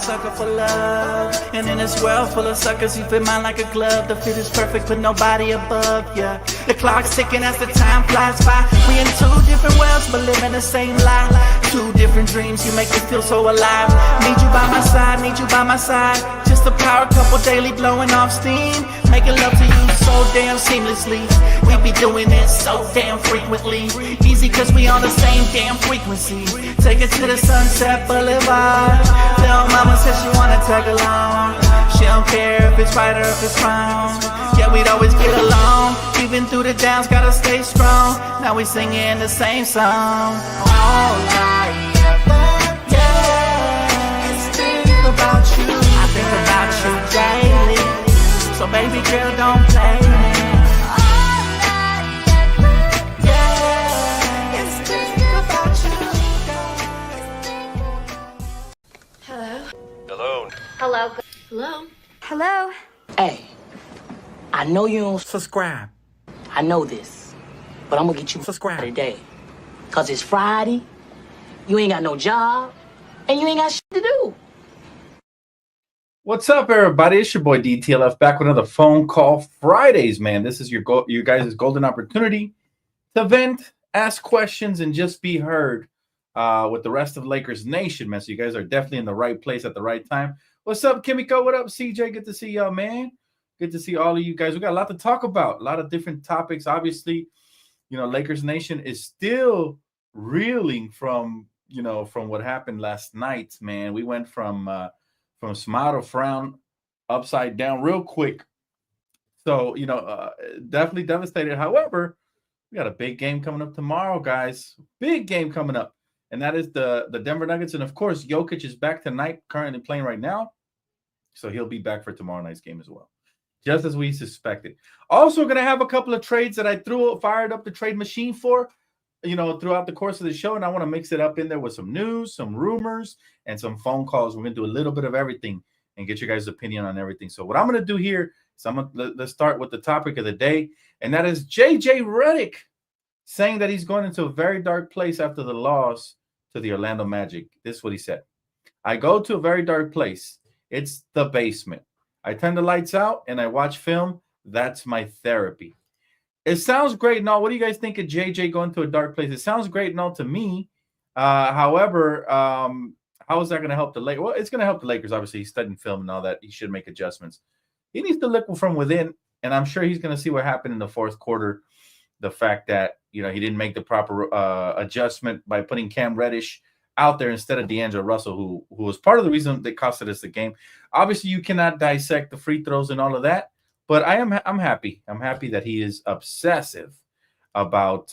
sucker for love. And in this world full of suckers, you fit mine like a glove. The fit is perfect, but nobody above, yeah. The clock's ticking as the time flies by. We in two different worlds, but living the same life. Two different dreams, you make me feel so alive. Need you by my side, need you by my side. Just a power couple daily blowing off steam. Making love to you so damn seamlessly. We be doing it so damn frequently. Easy cause we on the same damn frequency. Take it to the Sunset Boulevard. Little mama says she wanna tag along. She don't care if it's right or if it's wrong. Yeah, we'd always get along. Even through the downs, gotta stay strong. Now we singing the same song. All I ever get is think about you. I think about you daily. So baby girl, don't play me. All I ever get is think about you. Hello. Hello. Hello. Hello. Hello. Hey, I know you don't. Subscribe. I know this, but I'm gonna get you Subscribe today. Cause it's Friday, you ain't got no job, and you ain't got shit to do. What's up, everybody? It's your boy Dtlf back with another Phone Call Fridays, man. This is you guys' golden opportunity to vent, ask questions, and just be heard with the rest of Lakers Nation, man. So you guys are definitely in the right place at the right time. What's up, Kimiko? What up, CJ? Good to see y'all, man. Good to see all of you guys. We got a lot to talk about, a lot of different topics. Obviously, you know, Lakers Nation is still reeling from what happened last night, man. We went from smile to frown, upside down real quick. So, definitely devastated. However, we got a big game coming up tomorrow, guys. Big game coming up. And that is the Denver Nuggets. And, of course, Jokic is back tonight, currently playing right now. So he'll be back for tomorrow night's game as well, just as we suspected. Also going to have a couple of trades that I fired up the trade machine for, throughout the course of the show. And I want to mix it up in there with some news, some rumors, and some phone calls. We're going to do a little bit of everything and get your guys' opinion on everything. So what I'm going to do here is let's start with the topic of the day. And that is JJ Redick saying that he's going into a very dark place after the loss to the Orlando Magic. This is what he said. I go to a very dark place. It's the basement. I turn the lights out and I watch film. That's my therapy. It sounds great and all. What do you guys think of JJ going to a dark place? It sounds great and all to me. However, how is that going to help the Lakers? Well, it's going to help the Lakers. Obviously, he's studying film and all that. He should make adjustments. He needs to look from within, and I'm sure he's going to see what happened in the fourth quarter. The fact that, he didn't make the proper adjustment by putting Cam Reddish out there instead of D'Angelo Russell, who was part of the reason that costed us the game. Obviously, you cannot dissect the free throws and all of that, but I'm happy. I'm happy that he is obsessive about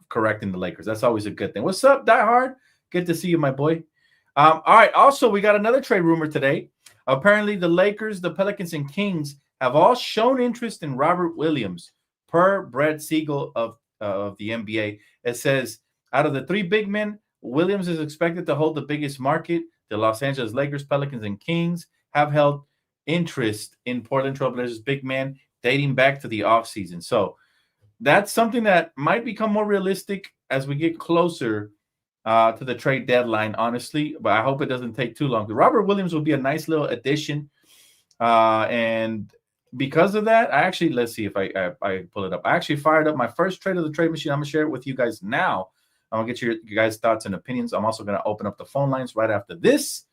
correcting the Lakers. That's always a good thing. What's up, Die Hard? Good to see you, my boy. All right. Also, we got another trade rumor today. Apparently, the Lakers, the Pelicans, and Kings have all shown interest in Robert Williams, per Brett Siegel of the NBA. It says, out of the three big men, Williams is expected to hold the biggest market. The Los Angeles Lakers, Pelicans, and Kings have held interest in Portland Trailblazers big man dating back to the offseason. So that's something that might become more realistic as we get closer to the trade deadline, honestly. But I hope it doesn't take too long. Robert Williams will be a nice little addition. And because of that, let's see if I pull it up. I actually fired up my first trade of the trade machine. I'm going to share it with you guys now. I'm going to get your guys' thoughts and opinions. I'm also going to open up the phone lines right after this.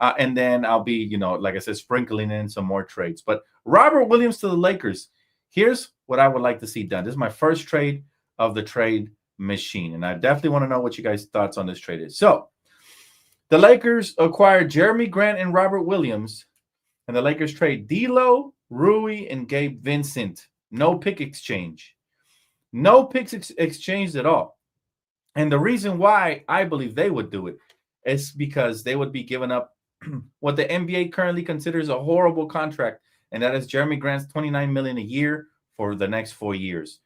And then I'll be, like I said, sprinkling in some more trades. But Robert Williams to the Lakers. Here's what I would like to see done. This is my first trade of the trade machine. And I definitely want to know what you guys' thoughts on this trade is. So the Lakers acquired Jeremy Grant and Robert Williams. And the Lakers trade D'Lo, Rui, and Gabe Vincent. No pick exchange. No picks exchanged at all. And the reason why I believe they would do it is because they would be giving up what the NBA currently considers a horrible contract, and that is Jeremy Grant's $29 million a year for the next 4 years.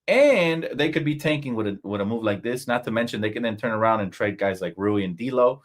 And they could be tanking with a move like this. Not to mention they can then turn around and trade guys like Rui and D'Lo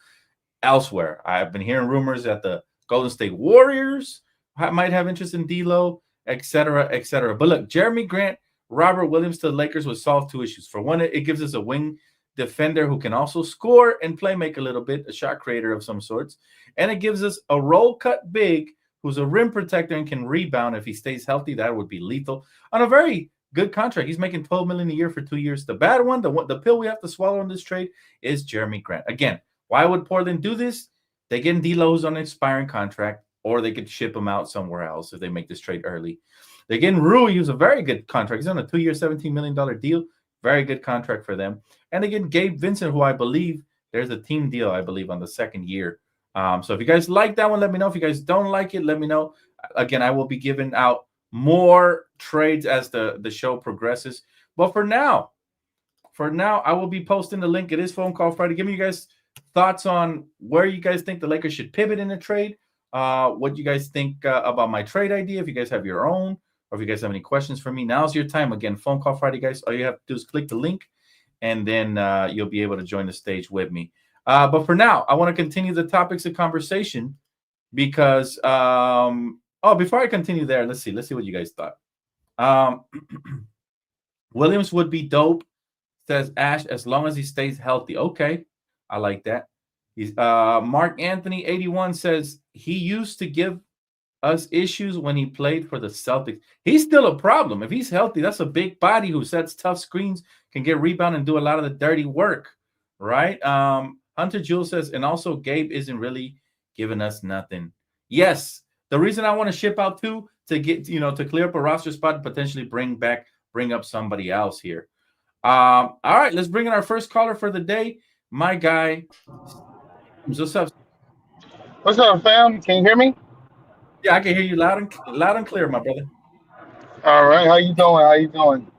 elsewhere. I've been hearing rumors that the Golden State Warriors might have interest in D'Lo, et cetera, et cetera. But look, Jeremy Grant, Robert Williams to the Lakers would solve two issues. For one, it gives us a wing defender who can also score and play make a little bit, a shot creator of some sorts. And it gives us a roll cut big who's a rim protector and can rebound. If he stays healthy, that would be lethal on a very good contract. He's making $12 million a year for 2 years. The bad one, the pill we have to swallow in this trade is Jeremy Grant. Again, why would Portland do this? They get D'Lo's on an expiring contract, or they could ship him out somewhere else if they make this trade early. They get Rui, who's a very good contract. He's on a 2-year, $17 million deal. Very good contract for them. And they get Gabe Vincent, who I believe there's a team deal, I believe, on the 2nd year. So if you guys like that one, let me know. If you guys don't like it, let me know. Again, I will be giving out more trades as the show progresses. But for now, I will be posting the link. It is Phone Call Friday. Give me you guys thoughts on where you guys think the Lakers should pivot in the trade. What you guys think about my trade idea. If you guys have your own, or if you guys have any questions for me, now's your time. Again, Phone Call Friday, guys. All you have to do is click the link, and then you'll be able to join the stage with me. But for now, I want to continue the topics of conversation because before I continue there, let's see what you guys thought. Williams would be dope, says Ash, as long as he stays healthy. Okay, I like that. He's Mark Anthony 81 says he used to give us issues when he played for the Celtics. He's still a problem. If he's healthy, that's a big body who sets tough screens, can get rebound and do a lot of the dirty work, right? Hunter Jewell says, and also Gabe isn't really giving us nothing. Yes, the reason I want to ship out too, to get, to clear up a roster spot and potentially bring up somebody else here. All right, let's bring in our first caller for the day. My guy. What's up? What's up, fam? Can you hear me? Yeah, I can hear you loud and clear, my brother. All right. How you doing?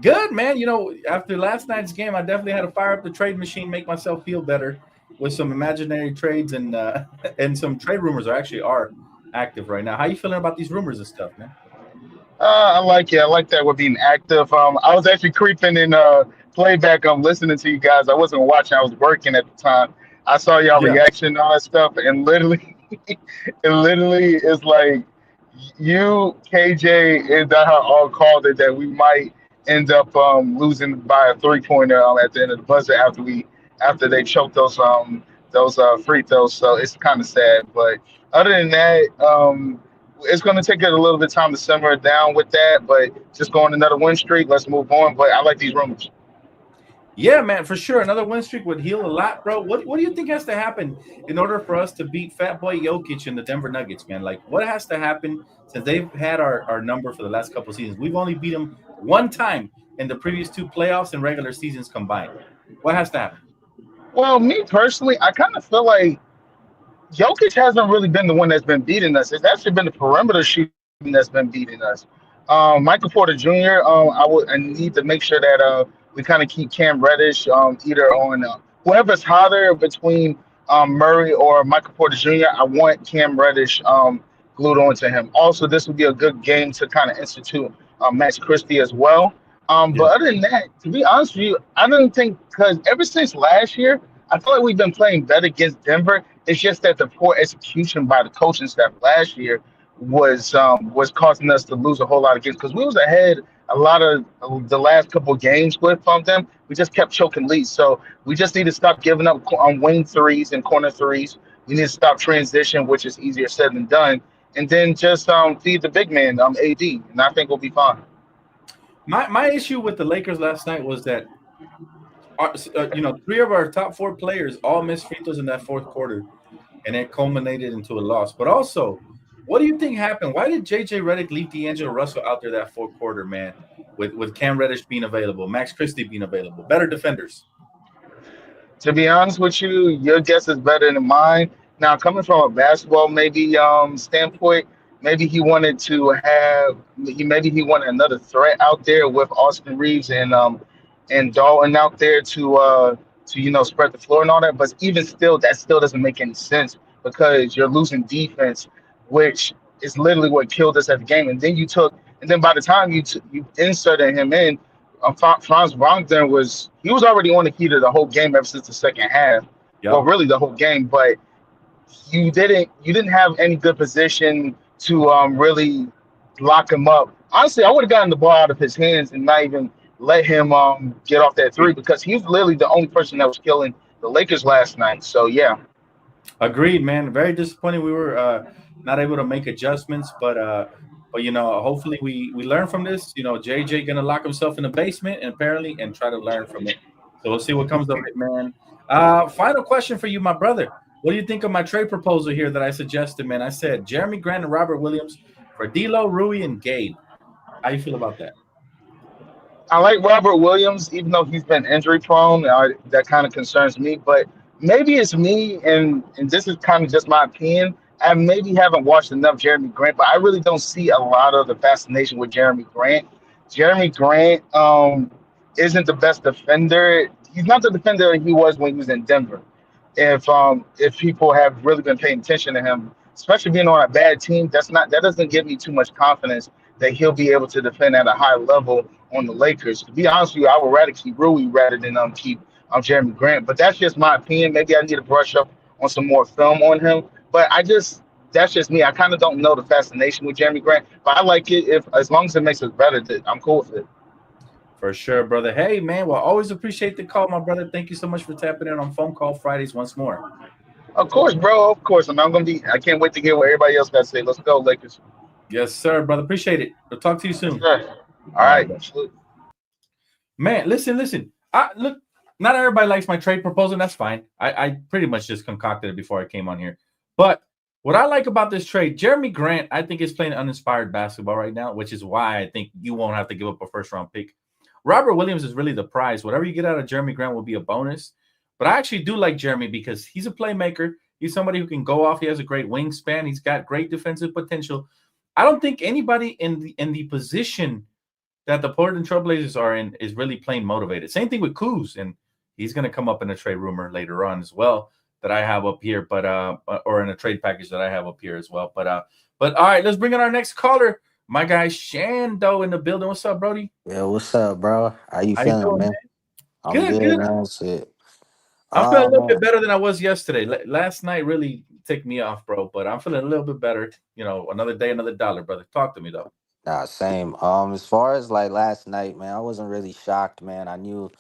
Good, man. After last night's game, I definitely had to fire up the trade machine, make myself feel better with some imaginary trades, and some trade rumors are active right now. How you feeling about these rumors and stuff, man? I like it. I like that we're being active. I was actually creeping in playback. I'm listening to you guys. I wasn't watching. I was working at the time. I saw y'all reaction and all that stuff, and literally, it's like you, KJ, and Daha all called it that we might end up losing by a 3-pointer at the end of the buzzer after they choked those free throws. So it's kind of sad. But other than that, it's going to take it a little bit of time to simmer down with that. But just going another win streak, let's move on. But I like these rumors. Yeah, man, for sure. Another win streak would heal a lot, bro. What do you think has to happen in order for us to beat Fat Boy Jokic and the Denver Nuggets, man? Like, what has to happen since they've had our number for the last couple of seasons? We've only beat them one time in the previous 2 playoffs and regular seasons combined. What has to happen? Well, me personally, I kind of feel like Jokic hasn't really been the one that's been beating us. It's actually been the perimeter shooting that's been beating us. Michael Porter Jr., I need to make sure that we kind of keep Cam Reddish either on whoever's hotter between Murray or Michael Porter Jr. I want Cam Reddish glued onto him. Also, this would be a good game to kind of institute Max Christie as well. But other than that, to be honest with you, I don't think, because ever since last year, I feel like we've been playing better against Denver. It's just that the poor execution by the coaching staff last year was causing us to lose a whole lot of games, because we was ahead a lot of the last couple of games with them. We just kept choking leads. So we just need to stop giving up on wing threes and corner threes. We need to stop transition, which is easier said than done, and then just feed the big man, AD, and I think we'll be fine. My issue with the Lakers last night was that, 3 of our top 4 players all missed free throws in that fourth quarter, and it culminated into a loss. But also, what do you think happened? Why did J.J. Redick leave D'Angelo Russell out there that fourth quarter, man, with Cam Reddish being available, Max Christie being available, better defenders? To be honest with you, your guess is better than mine. Now, coming from a basketball standpoint, maybe he wanted another threat out there with Austin Reeves and Dalton out there to spread the floor and all that. But even still, that still doesn't make any sense, because you're losing defense, which is literally what killed us at the game. And then by the time you inserted him in, Franz Wagner was already on the heater the whole game ever since the second half. Yep. Well, really the whole game, but you didn't have any good position to really lock him up. Honestly, I would have gotten the ball out of his hands and not even let him get off that three because he's literally the only person that was killing the Lakers last night. So yeah, Agreed, man. Very disappointing. We were not able to make adjustments, but hopefully we learn from this. JJ gonna lock himself in the basement and apparently and try to learn from it. So we'll see what comes of it, man. Final question for you, my brother. What do you think of my trade proposal here that I suggested, man? I said Jeremy Grant and Robert Williams for D'Lo, Rui, and Gabe. How you feel about that? I like Robert Williams, even though he's been injury prone. That kind of concerns me, but maybe it's me, and this is kind of just my opinion. I maybe haven't watched enough Jeremy Grant, but I really don't see a lot of the fascination with Jeremy Grant. Jeremy Grant isn't the best defender. He's not the defender he was when he was in Denver. If people have really been paying attention to him, especially being on a bad team, that doesn't give me too much confidence that he'll be able to defend at a high level on the Lakers. To be honest with you, I would rather keep Rui rather than keep Jeremy Grant. But that's just my opinion. Maybe I need to brush up on some more film on him. But that's just me. I kind of don't know the fascination with Jeremy Grant, but I like it if as long as it makes us better. I'm cool with it. For sure, brother. Hey, man. Well, always appreciate the call, my brother. Thank you so much for tapping in on Phone Call Fridays once more. Of course, bro. Of course. I'm gonna be. I can't wait to hear what everybody else got to say. Let's go, Lakers. Yes, sir, brother. Appreciate it. We'll talk to you Yes, soon. sir. All All right, right. bro. Man, listen. I look. Not everybody likes my trade proposal. And that's fine. I pretty much just concocted it before I came on here. But what I like about this trade, Jeremy Grant, I think is playing uninspired basketball right now, which is why I think you won't have to give up a first round pick. Robert Williams is really the prize. Whatever you get out of Jeremy Grant will be a bonus. But I actually do like Jeremy because he's a playmaker. He's somebody who can go off. He has a great wingspan. He's got great defensive potential. I don't think anybody in the position that the Portland Trailblazers are in is really playing motivated. Same thing with Kuz, and he's going to come up in a trade rumor later on as well that I have up here, but or in a trade package that I have up here as well. But all right, let's bring in our next caller. My guy Shando in the building. What's up, Brody? Yeah, what's up, bro? How you How you feeling, doing, man? man? I'm Good, good, good. man. Shit. I'm feeling a little Man, bit better than I was yesterday. Last night really ticked me off, bro. But I'm feeling a little bit better. Another day, another dollar, brother. Talk to me though. nah, same. As far as like last night, man, I wasn't really shocked, man. I knew,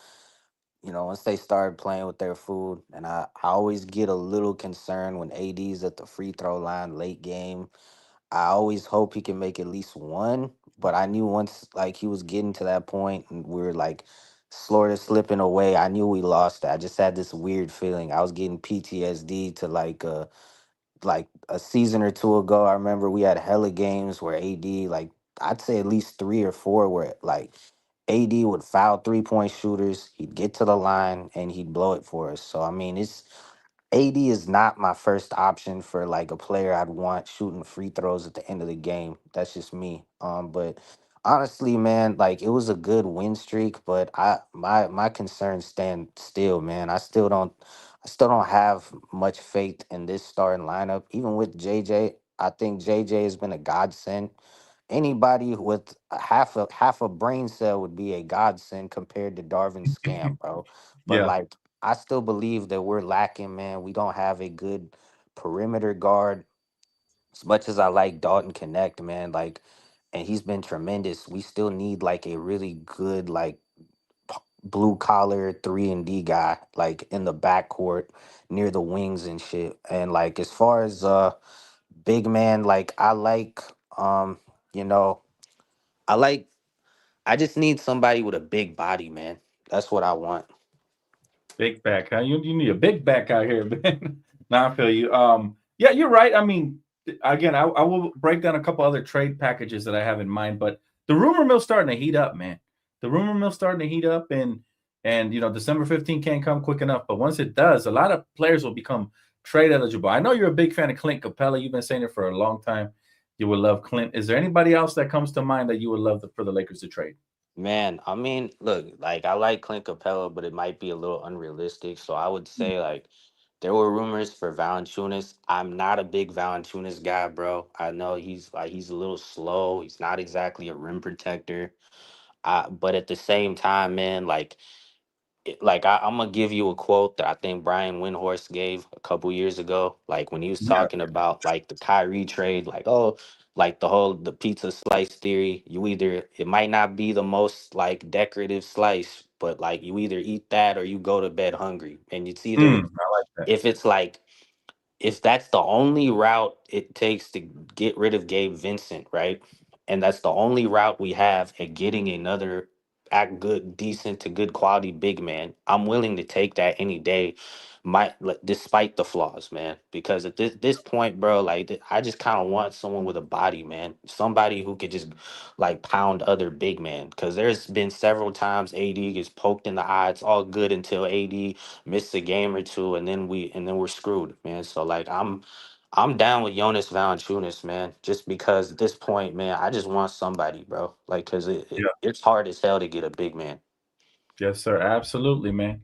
once they started playing with their food, and I always get a little concerned when AD's at the free throw line late game. I always hope he can make at least one, but I knew once like he was getting to that point and we were like sort of slipping away, I knew we lost it. I just had this weird feeling. I was getting PTSD to like a season or two ago. I remember we had hella games where AD, like I'd say at least three or four where like AD would foul 3-point shooters, he'd get to the line and he'd blow it for us. So I mean it's AD is not my first option for like a player I'd want shooting free throws at the end of the game. That's just me. But honestly, man, like it was a good win streak, but my concerns stand still, man. I still don't have much faith in this starting lineup. Even with JJ, I think JJ has been a godsend. Anybody with a half a brain cell would be a godsend compared to Darvin Scam, bro. But Yeah, like I still believe that we're lacking, man. We don't have a good perimeter guard. As much as I like Dalton Connect, man, like, and he's been tremendous. We still need like a really good, like, blue collar 3-and-D guy, like in the backcourt near the wings and shit. And like as far as big man, like um, you know, I like I just need somebody with a big body, man. That's what I want. big back, huh? You need a big back out here, man. Nah, I feel you. Yeah, you're right. I mean, again, I will break down a couple other trade packages that I have in mind, but the rumor mill's starting to heat up, man. The rumor mill's starting to heat up, and December 15th can't come quick enough. But once it does, a lot of players will become trade eligible. I know you're a big fan of Clint Capella. You've been saying it for a long time. You would love Clint. Is there anybody else that comes to mind that you would love for the Lakers to trade? Man, I mean, look, like I like Clint Capella, but it might be a little unrealistic. So I would say like there were rumors for Valanciunas. I'm not a big Valanciunas guy, bro. I know he's a little slow. He's not exactly a rim protector. But at the same time, man, like I'm gonna give you a quote that I think Brian Windhorst gave a couple years ago, like when he was Yeah. talking about like the Kyrie trade, like, oh, like the pizza slice theory. You either, it might not be the most like decorative slice, but like you either eat that or you go to bed hungry. And it's either, I like that. if it's like, if that's the only route it takes to get rid of Gabe Vincent, right? And that's the only route we have at getting another act good, decent to good quality big man, I'm willing to take that any day. Despite the flaws, man, because at this point, bro, like I just kind of want someone with a body, man, somebody who could just like pound other big man. Because there's been several times AD gets poked in the eye. It's all good until AD miss a game or two, and then we're screwed, man. So like I'm down with Jonas Valanciunas, man. Just because at this point, man, I just want somebody, bro. Like, cause it's hard as hell to get a big man. Yes, sir. Absolutely, man.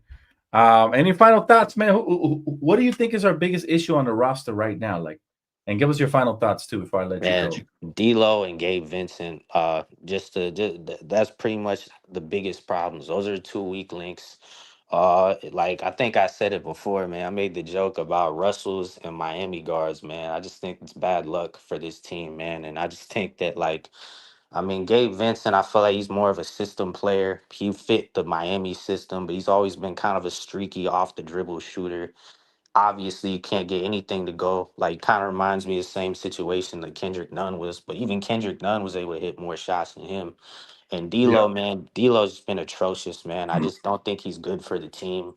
Any final thoughts, man? What do you think is our biggest issue on the roster right now? Like, and give us your final thoughts too before I let you Man, go. D'Lo and Gabe Vincent, that's pretty much the biggest problems. Those are two weak links. Like I think I said it before, man. I made the joke about Russell's and Miami guards, man. I just think it's bad luck for this team, man. And I just think that like, I mean, Gabe Vincent, I feel like he's more of a system player. He fit the Miami system, but he's always been kind of a streaky off the dribble shooter. Obviously, you can't get anything to go. Like, kind of reminds me of the same situation that Kendrick Nunn was, but even Kendrick Nunn was able to hit more shots than him. And Yep. D'Lo, man, D'Lo's been atrocious, man. I just don't think he's good for the team.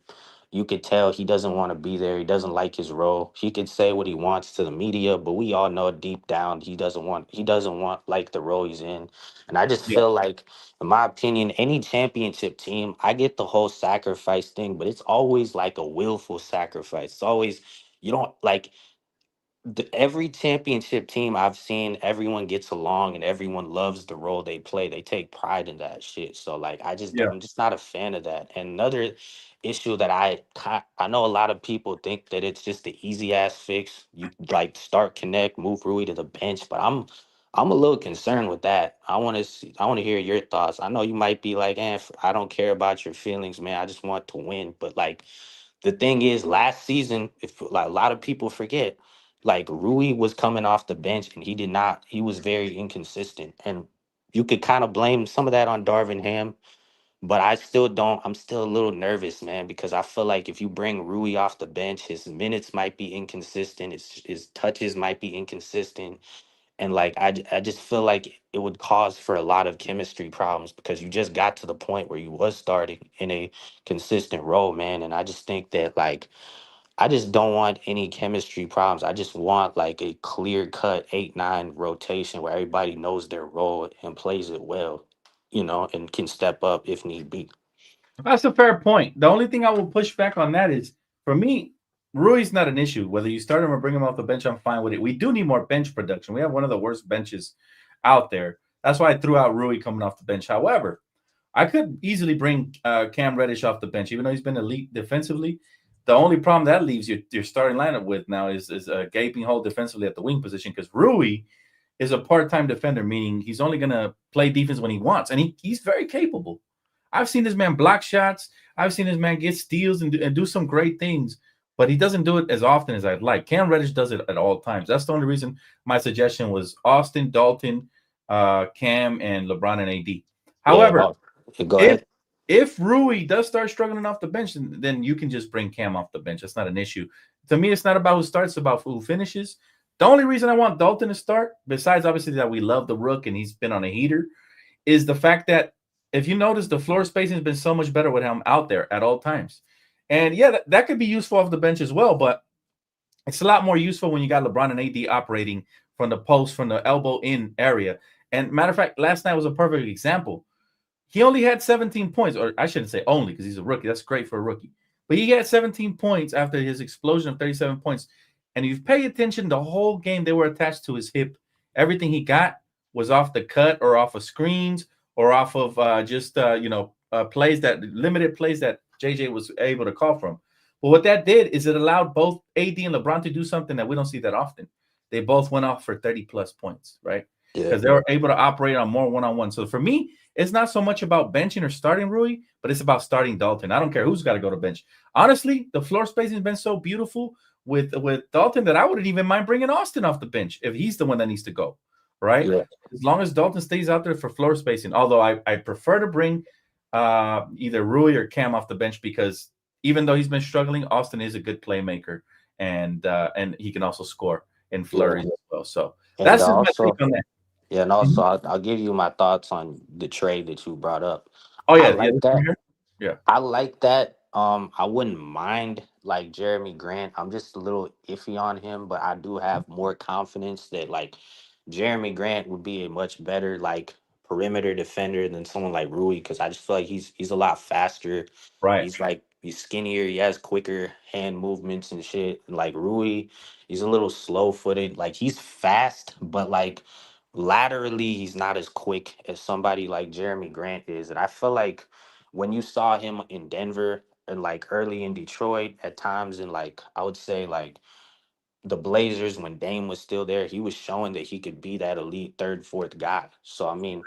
You could tell he doesn't want to be there. He doesn't like his role. He could say what he wants to the media, but we all know deep down he doesn't want like the role he's in. And I just Yep. feel like, in my opinion, any championship team, I get the whole sacrifice thing, but it's always like a willful sacrifice. It's always, you don't like, every championship team I've seen, everyone gets along and everyone loves the role they play. They take pride in that shit. So like, Yeah. I'm just not a fan of that. And another issue that I know a lot of people think that it's just the easy ass fix. You like start connect, move Rui to the bench, but I'm a little concerned with that. I want to hear your thoughts. I know you might be like, I don't care about your feelings, man. I just want to win. But like, the thing is, last season, if like a lot of people forget, like Rui was coming off the bench and he was very inconsistent. And you could kind of blame some of that on Darvin Ham, but I still don't. I'm still a little nervous, man, because I feel like if you bring Rui off the bench, his minutes might be inconsistent, his touches might be inconsistent. And like I just feel like it would cause for a lot of chemistry problems because you just got to the point where you was starting in a consistent role, man. And I just think that like I just don't want any chemistry problems. I just want like a clear cut 8-9 rotation where everybody knows their role and plays it well, and can step up if need be. That's a fair point. The only thing I will push back on that is, for me, Rui's not an issue. Whether you start him or bring him off the bench, I'm fine with it. We do need more bench production. We have one of the worst benches out there. That's why I threw out Rui coming off the bench. However, I could easily bring Cam Reddish off the bench, even though he's been elite defensively. The only problem that leaves your starting lineup with now is a gaping hole defensively at the wing position because Rui is a part-time defender, meaning he's only going to play defense when he wants, and he's very capable. I've seen this man block shots. I've seen this man get steals and do some great things, but he doesn't do it as often as I'd like. Cam Reddish does it at all times. That's the only reason my suggestion was Austin, Dalton, Cam, and LeBron and AD. Yeah, However, go if ahead. if Rui does start struggling off the bench, then you can just bring Cam off the bench. That's not an issue. To me, it's not about who starts, it's about who finishes. The only reason I want Dalton to start, besides obviously that we love the Rook and he's been on a heater, is the fact that if you notice, the floor spacing has been so much better with him out there at all times. And yeah, that could be useful off the bench as well, but it's a lot more useful when you got LeBron and AD operating from the post, from the elbow in area. And matter of fact, last night was a perfect example. He only had 17 points, or I shouldn't say only because he's a rookie. That's great for a rookie. But he had 17 points after his explosion of 37 points. And if you pay attention, the whole game they were attached to his hip. Everything he got was off the cut or off of screens or off of plays that limited plays that JJ was able to call from. But what that did is it allowed both AD and LeBron to do something that we don't see that often. They both went off for 30 plus points, right? Yeah. Because they were able to operate on more one-on-one. So for me, it's not so much about benching or starting Rui, but it's about starting Dalton. I don't care who's got to go to bench. Honestly, the floor spacing has been so beautiful with Dalton that I wouldn't even mind bringing Austin off the bench if he's the one that needs to go. right? Yeah. As long as Dalton stays out there for floor spacing. Although I prefer to bring either Rui or Cam off the bench because even though he's been struggling, Austin is a good playmaker and he can also score in Yeah. flurries as well. So And that's just my take also, on that. yeah, and also, Mhm. I'll give you my thoughts on the trade that you brought up. Oh I yeah, yeah, like that. yeah, I like that. I wouldn't mind like Jeremy Grant. I'm just a little iffy on him, but I do have more confidence that like Jeremy Grant would be a much better like perimeter defender than someone like Rui because I just feel like he's a lot faster. right. He's skinnier. He has quicker hand movements and shit. And like Rui, he's a little slow footed. Like he's fast, but like laterally, he's not as quick as somebody like Jeremy Grant is. And I feel like when you saw him in Denver and like early in Detroit at times, and like I would say like the Blazers when Dame was still there, he was showing that he could be that elite third, fourth guy. So I mean,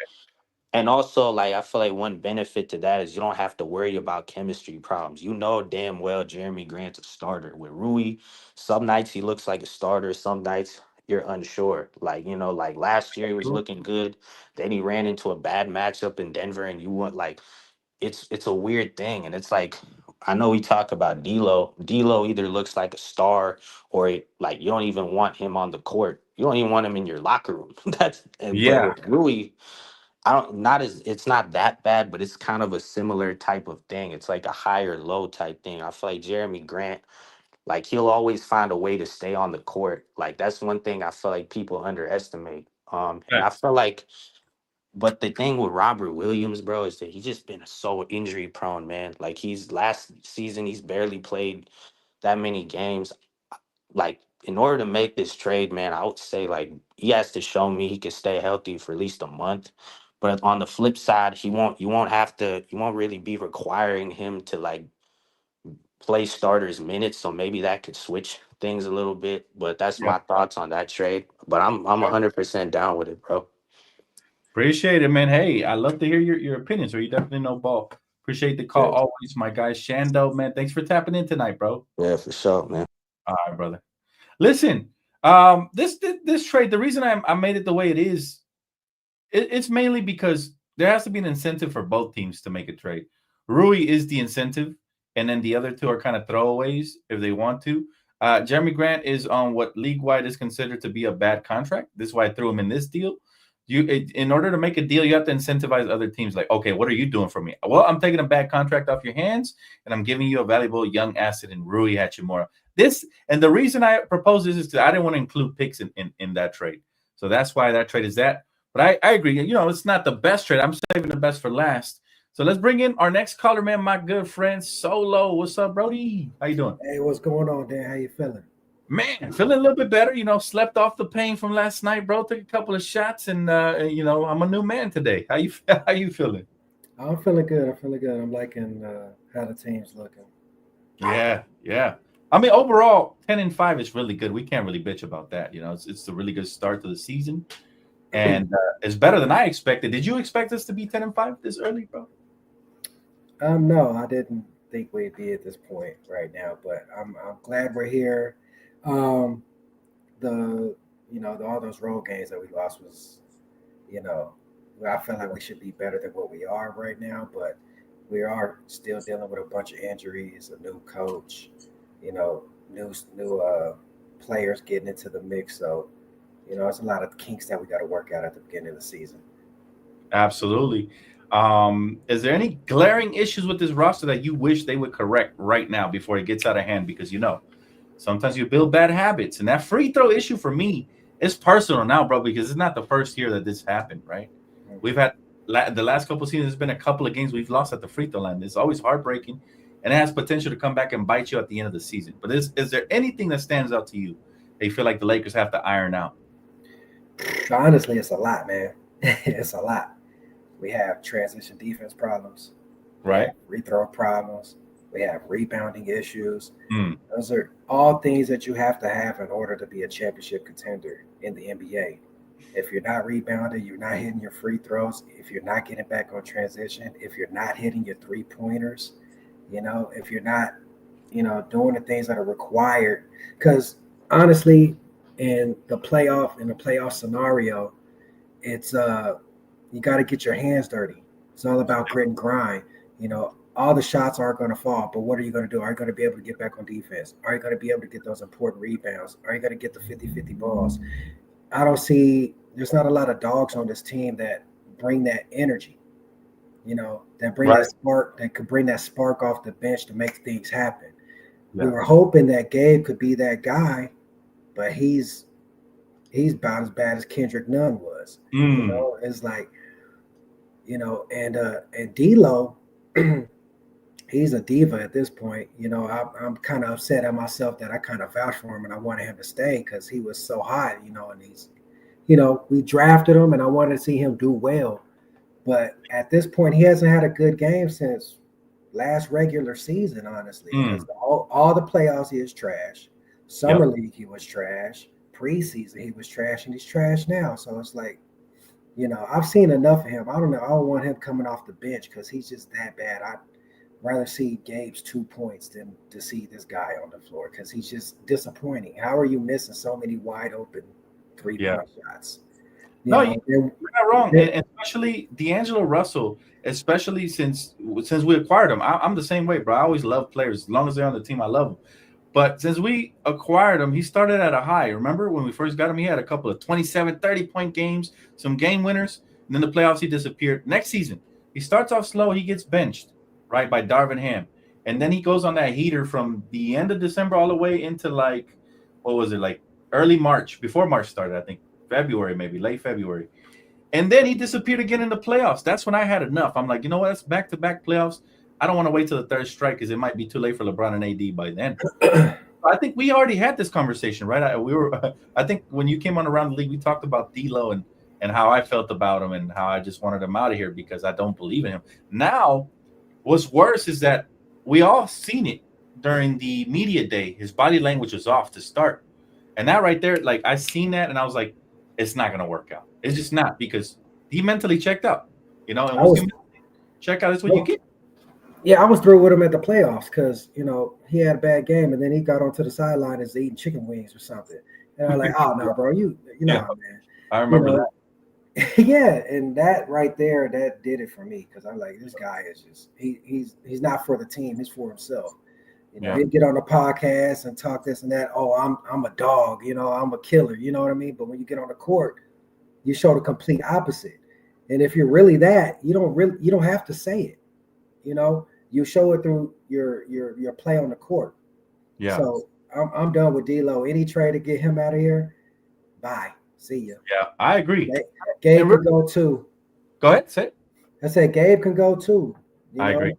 and also, like, I feel like one benefit to that is you don't have to worry about chemistry problems. You know damn well Jeremy Grant's a starter. With Rui, some nights he looks like a starter, some nights you're unsure. Like, like last year he was looking good. Then he ran into a bad matchup in Denver, and you want like it's a weird thing. And it's like I know we talk about D'Lo. D'Lo either looks like a star or like you don't even want him on the court. You don't even want him in your locker room. But Yeah, with Rui. I don't not as it's not that bad, but it's kind of a similar type of thing. It's like a higher low type thing. I feel like Jeremy Grant, like he'll always find a way to stay on the court. Like that's one thing I feel like people underestimate. And I facts. feel like, but the thing with Robert Williams, bro, is that he's just been so injury prone, man. Like he's last season, he's barely played that many games. Like in order to make this trade, man, I would say like he has to show me he can stay healthy for at least a month. But on the flip side, he won't. You won't have to. You won't really be requiring him to like play starters minutes. So maybe that could switch things a little bit. But that's Yeah. my thoughts on that trade. But I'm 100% down with it, bro. Appreciate it, man. Hey, I love to hear your opinion. So you definitely know ball. Appreciate the call Yeah, always, my guy Shando, man. Thanks for tapping in tonight, bro. yeah, for sure, man. All right, brother. Listen, this trade, the reason I made it the way it is, it's mainly because there has to be an incentive for both teams to make a trade. Rui is the incentive, and then the other two are kind of throwaways if they want to. Jeremy Grant is on what league wide is considered to be a bad contract. This is why I threw him in this deal. In order to make a deal, you have to incentivize other teams. Like, okay, what are you doing for me? Well, I'm taking a bad contract off your hands, and I'm giving you a valuable young asset in Rui Hachimura. This and the reason I propose this is because I didn't want to include picks in that trade. So that's why that trade is that. But I agree. It's not the best trade. I'm saving the best for last. So let's bring in our next caller, man. My good friend Solo. What's up, Brody? How you doing? Hey, what's going on, Dan? How you feeling? Man, feeling a little bit better. Slept off the pain from last night, bro. Took a couple of shots, and I'm a new man today. How you how you feeling? I'm feeling good. I'm feeling good. I'm liking how the team's looking. Yeah, yeah. I mean, overall, 10-5 is really good. We can't really bitch about that. It's a really good start to the season, and it's better than I expected. Did you expect us to be 10-5 this early, bro? No, I didn't think we'd be at this point right now, but I'm glad we're here. Um, the all those road games that we lost was, you know, I feel like we should be better than what we are right now, but we are still dealing with a bunch of injuries, a new coach, new players getting into the mix. So, it's a lot of kinks that we got to work out at the beginning of the season. Absolutely. Is there any glaring issues with this roster that you wish they would correct right now before it gets out of hand? Because sometimes you build bad habits, and that free throw issue for me is personal now, bro. Because it's not the first year that this happened, right? We've had the last couple of seasons. There's been a couple of games we've lost at the free throw line. It's always heartbreaking, and it has potential to come back and bite you at the end of the season. But is there anything that stands out to you that you feel like the Lakers have to iron out? Honestly, it's a lot, man. It's a lot. We have transition defense problems. We Right? have free throw problems. We have rebounding issues. Mm, Those are all things that you have to have in order to be a championship contender in the NBA. If you're not rebounding, you're not hitting your free throws, if you're not getting back on transition, if you're not hitting your three pointers, if you're not, doing the things that are required. Because honestly, in the playoff scenario, it's you got to get your hands dirty. It's all about grit and grind. You know, all the shots aren't going to fall, but what are you going to do? Are you going to be able to get back on defense? Are you going to be able to get those important rebounds? Are you going to get the 50-50 balls? I don't see there's not a lot of dogs on this team that bring that energy, you know, that bring Right. that spark, that could bring that spark off the bench to make things happen. Yeah. We were hoping that Gabe could be that guy, but he's about as bad as Kendrick Nunn was. You know, it's like, you know, and D'Lo, he's a diva at this point. You know, I'm kind of upset at myself that I kind of vouched for him and I wanted him to stay because he was so hot. You know, and he's, you know, we drafted him and I wanted to see him do well. But at this point, he hasn't had a good game since last regular season, honestly, because all the playoffs he is trash. Summer League he was trash. Preseason he was trash, and he's trash now. So it's like, you know, I've seen enough of him. I don't know. I don't want him coming off the bench because he's just that bad. I'd rather see Gabe's 2 points than to see this guy on the floor because he's just disappointing. How are you missing so many wide open 3-point shots? You're not wrong, and especially D'Angelo Russell, especially since we acquired him. I'm the same way, bro. I always love players as long as they're on the team. I love them. But since we acquired him, he started at a high. Remember when we first got him, he had a couple of 27, 30-point games, some game winners, and then the playoffs he disappeared. Next season, he starts off slow, he gets benched, right, by Darvin Ham. And then he goes on that heater from the end of December all the way into like, what was it, like early March, before March started, I think. February, maybe late February. And then he disappeared again in the playoffs. That's when I had enough. I'm like, you know what? It's back-to-back playoffs. I don't want to wait till the third strike because it might be too late for LeBron and AD by then. I think we already had this conversation, right? I think when you came on around the league, we talked about D'Lo and how I felt about him and how I just wanted him out of here because I don't believe in him. Now, what's worse is that we all seen it during the media day. His body language was off to start. And that right there, like I seen that and I was like, it's not going to work out. It's just not because he mentally checked out, you know, and once you check out, that's what you get. Yeah, I was through with him at the playoffs because, you know, he had a bad game and then he got onto the sideline and was eating chicken wings or something. And I'm like, oh, no, bro, you know, man. I remember that. Yeah, and that right there, that did it for me because I'm like, this guy is just, he's not for the team. He's for himself. You know, he'd get on the podcast and talk this and that. Oh, I'm a dog, you know, I'm a killer, you know what I mean? But when you get on the court, you show the complete opposite. And if you're really that, you don't have to say it. You know, you show it through your play on the court. Yeah. So I'm done with D'Lo. Any trade to get him out of here, bye. See ya. Yeah, I agree. Gabe can go too. Go ahead, say it. I said Gabe can go too. I agree.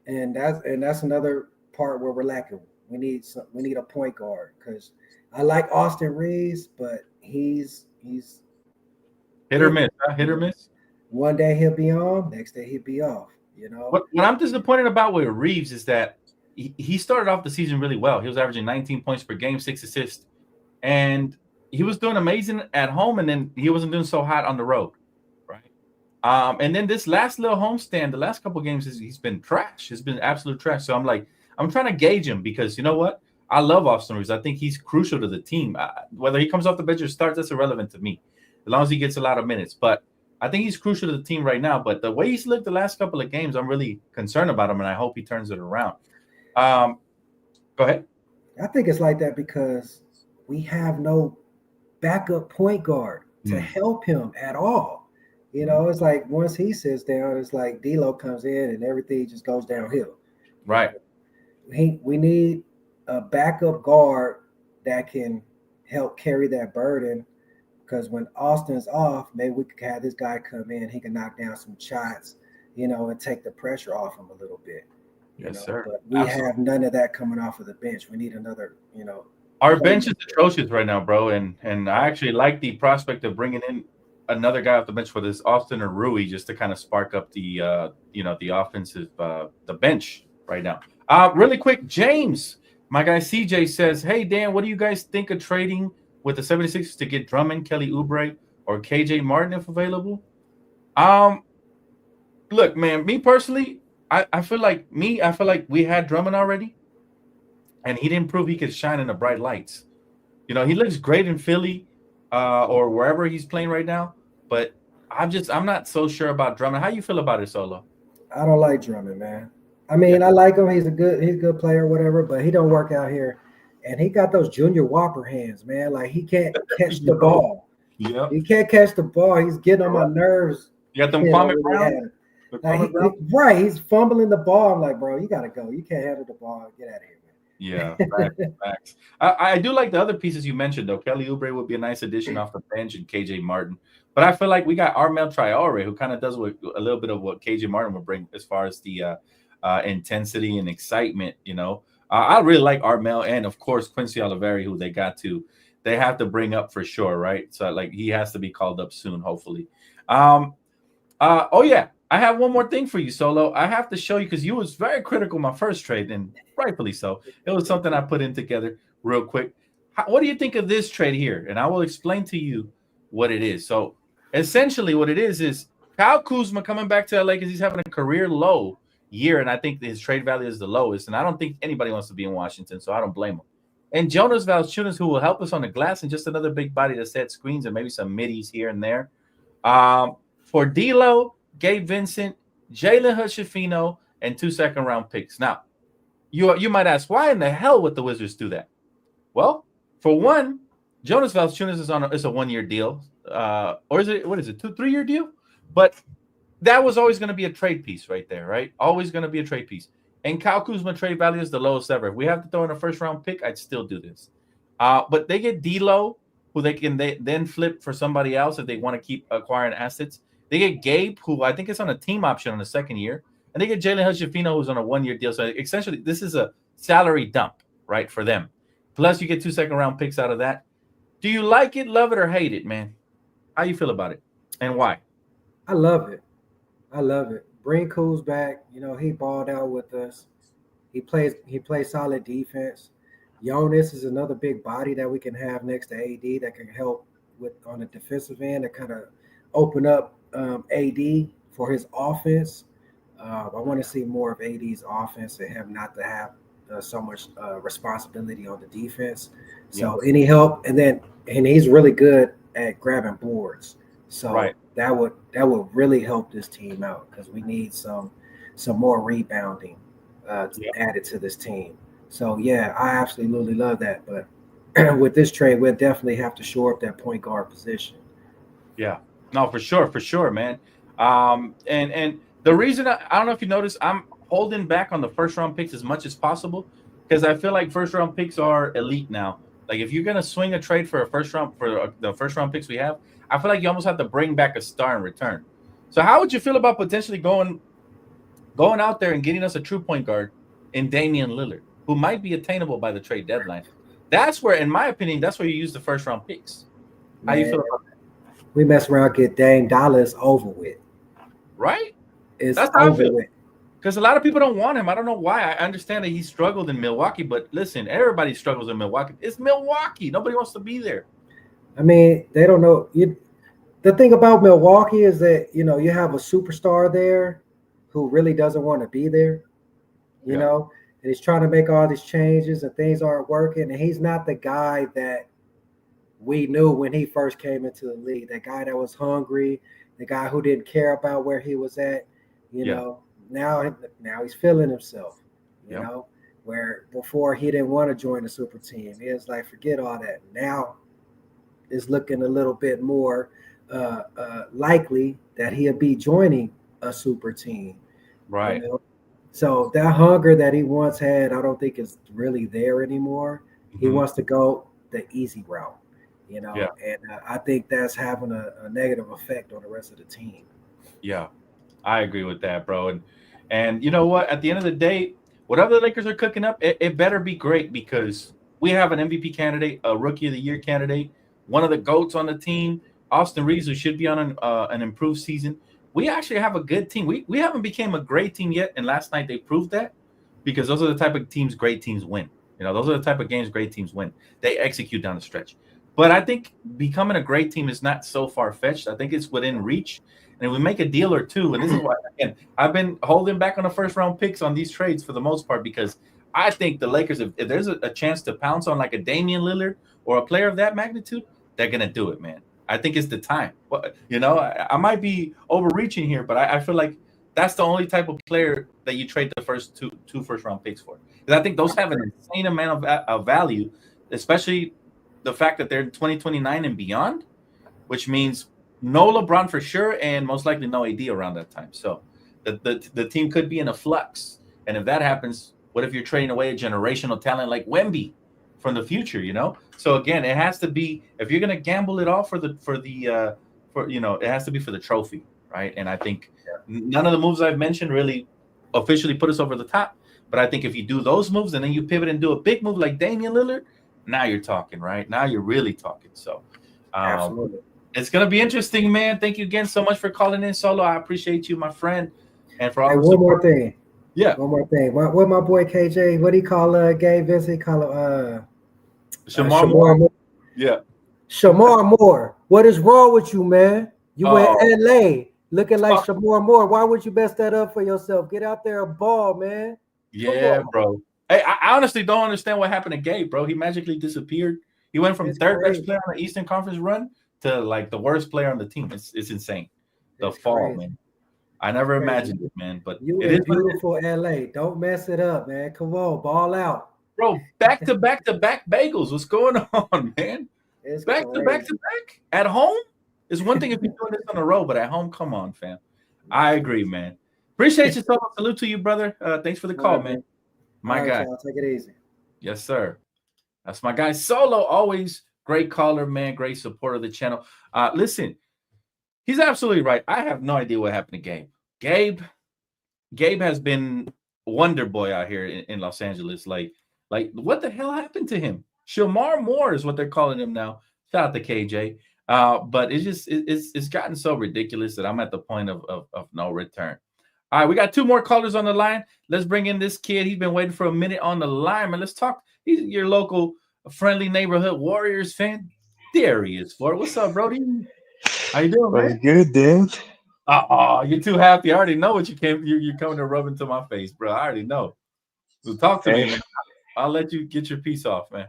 And that's another part where we're lacking. We need a point guard because I like Austin Reeves, but he's hit or miss. Hit or miss. One day he'll be on, next day he'll be off. You know. What I'm disappointed about with Reeves is that he started off the season really well. He was averaging 19 points per game, 6 assists, and he was doing amazing at home, and then he wasn't doing so hot on the road, right? And then this last little homestand, the last couple of games, he's been trash. It's been absolute trash. So I'm trying to gauge him because you know what? I love Austin Reeves. I think he's crucial to the team. Whether he comes off the bench or starts, that's irrelevant to me, as long as he gets a lot of minutes. But I think he's crucial to the team right now. But the way he's looked the last couple of games, I'm really concerned about him, and I hope he turns it around. Go ahead. I think it's like that because we have no backup point guard to help him at all. You know, it's like once he sits down, it's like D'Lo comes in and everything just goes downhill. Right. We need a backup guard that can help carry that burden. Because when Austin's off, maybe we could have this guy come in. He can knock down some shots, you know, and take the pressure off him a little bit. Yes, sir. But we have none of that coming off of the bench. We need another, you know. Our bench is atrocious right now, bro. And I actually like the prospect of bringing in another guy off the bench for this Austin or Rui just to kind of spark up the, the offensive, the bench right now. Really quick, James, my guy CJ says, hey, Dan, what do you guys think of trading with the 76ers to get Drummond, Kelly Oubre, or KJ Martin if available? Look, man, me personally, I feel like we had Drummond already, and he didn't prove he could shine in the bright lights. You know, he looks great in Philly or wherever he's playing right now, but I'm not so sure about Drummond. How you feel about it, Solo? I don't like Drummond, man. I Yeah. mean, I like him. He's a good player, whatever. But he don't work out here, and he got those Junior Whopper hands, man. Like he can't catch the Yo. ball. Yep. He can't catch the ball. He's getting on You're my right. nerves. You got them You know, Kwame when they Brown? had it. The Like Kwame Brown? right, he's fumbling the ball. I'm like, bro, you gotta go. You can't handle the ball. Get out of Yeah, here, facts, man. facts. I do like the other pieces you mentioned though. Kelly Oubre would be a nice addition off the bench, and KJ Martin. But I feel like we got Armel Traore, who kind of does a little bit of what KJ Martin would bring as far as the intensity and excitement. I really like Armel, and of course Quincy Oliveri, who they have to bring up for sure, right? So like he has to be called up soon, hopefully. Um, oh yeah, I have one more thing for you, Solo. I have to show you because you was very critical my first trade, and rightfully so. It was something I put in together real quick. What do you think of this trade here? And I will explain to you what it is. So essentially, what it is Kyle Kuzma coming back to LA because he's having a career low year, and I think his trade value is the lowest. And I don't think anybody wants to be in Washington, so I don't blame him. And Jonas Valanciunas, who will help us on the glass, and just another big body to set screens and maybe some middies here and there. For D'Lo, Gabe Vincent, Jalen Hood-Schifino, and 2 second-round picks. Now, you might ask, why in the hell would the Wizards do that? Well, for one, Jonas Valanciunas is a 1-year deal, or is it 2-3-year deal? But that was always going to be a trade piece right there, right? Always going to be a trade piece. And Kyle Kuzma trade value is the lowest ever. If we have to throw in a first-round pick, I'd still do this. But they get D'Lo, who they then flip for somebody else if they want to keep acquiring assets. They get Gabe, who I think is on a team option on the second year. And they get Jalen Hood-Schifino, who's on a 1-year deal. So essentially, this is a salary dump, right, for them. Plus, you get 2 second-round picks out of that. Do you like it, love it, or hate it, man? How you feel about it, and why? I love it. I love it. Bring Kuz back. You know, he balled out with us. He plays solid defense. Jonas is another big body that we can have next to AD that can help with on the defensive end to kind of open up AD for his offense. I want to see more of AD's offense and him not to have so much responsibility on the defense. So any help, and he's really good at grabbing boards. So Right. that would really help this team out because we need some more rebounding added to this team. So yeah, I absolutely love that. But with this trade, we'll definitely have to shore up that point guard position. Yeah. No, for sure, man. And the reason I don't know if you noticed, I'm holding back on the first round picks as much as possible because I feel like first round picks are elite now. Like if you're gonna swing a trade for the first round picks we have, I feel like you almost have to bring back a star in return. So how would you feel about potentially going out there and getting us a true point guard in Damian Lillard, who might be attainable by the trade deadline? That's where, in my opinion, that's where you use the first round picks. How you feel about that? We mess around, get Dame Dollar, it's over with. Right? It's That's how I over feel. with. Because a lot of people don't want him. I don't know why. I understand that he struggled in Milwaukee, but listen, everybody struggles in Milwaukee. It's Milwaukee. Nobody wants to be there. I mean, they don't know. The thing about Milwaukee is that, you know, you have a superstar there who really doesn't want to be there, you know, and he's trying to make all these changes and things aren't working. And he's not the guy that we knew when he first came into the league, that guy that was hungry, the guy who didn't care about where he was at, you know. Now he's feeling himself, you know, where before he didn't want to join the super team. He was like, forget all that. Now it's looking a little bit more likely that he'll be joining a super team. Right. You know? So that hunger that he once had, I don't think is really there anymore. Mm-hmm. He wants to go the easy route, you know, and I think that's having a negative effect on the rest of the team. Yeah, I agree with that, bro. And you know what? At the end of the day, whatever the Lakers are cooking up, it better be great because we have an MVP candidate, a Rookie of the Year candidate, one of the GOATs on the team, Austin Reeves, who should be on an improved season. We actually have a good team. We haven't became a great team yet, and last night they proved that because those are the type of teams great teams win. You know, those are the type of games great teams win. They execute down the stretch. But I think becoming a great team is not so far-fetched. I think it's within reach. And if we make a deal or two, and this is why, again, I've been holding back on the first-round picks on these trades for the most part because I think the Lakers, if there's a chance to pounce on like a Damian Lillard or a player of that magnitude, they're going to do it, man. I think it's the time. You know, I might be overreaching here, but I feel like that's the only type of player that you trade the first two first round picks for. Because I think those have an insane amount of value, especially the fact that they're 2029 and beyond, which means no LeBron for sure, and most likely no AD around that time. So the team could be in a flux. And if that happens, what if you're trading away a generational talent like Wemby from the future? You know. So again, it has to be if you're going to gamble it all for it has to be for the trophy, right? And I think none of the moves I've mentioned really officially put us over the top. But I think if you do those moves and then you pivot and do a big move like Damian Lillard, now you're talking, right? Now you're really talking. So Absolutely. it's going to be interesting, man. Thank you again so much for calling in, Solo. I appreciate you, my friend. And for all Hey, the one support. more thing. Yeah. One more thing. What my boy KJ? What he call Gabe Vincent? He call him Shamar Moore. Moore. Yeah. Shamar Moore. What is wrong with you, man? You in LA looking like Shamar Moore. Why would you mess that up for yourself? Get out there and ball, man. Yeah, bro. Hey, I honestly don't understand what happened to Gabe, bro. He magically disappeared. He went from third best player on the Eastern Conference run to like the worst player on the team. It's insane. The fall, man. I never imagined it, man. But you it in is beautiful LA. Don't mess it up, man. Come on, ball out. Bro, back to back bagels. What's going on, man? It's back to back at home is one thing if you're doing this on the road, but at home, come on, fam. I agree, man. Appreciate you so much. Salute to you, brother. Thanks for the call, man. My guy. Y'all, take it easy. Yes, sir. That's my guy Solo. Always great caller, man. Great supporter of the channel. Listen, he's absolutely right. I have no idea what happened to Gabe. Gabe has been Wonder Boy out here in Los Angeles. Like what the hell happened to him? Shamar Moore is what they're calling him now. Shout out to KJ. But it's gotten so ridiculous that I'm at the point of no return. All right, we got two more callers on the line. Let's bring in this kid. He's been waiting for a minute on the line, man. Let's talk. He's your local friendly neighborhood Warriors fan. There he is, Ford. What's up, Brody? How you doing, man? Good, Dtlf. Oh, you're too happy. I already know what you're coming to rub into my face, bro. I already know. So talk to me, man. I'll let you get your piece off, man.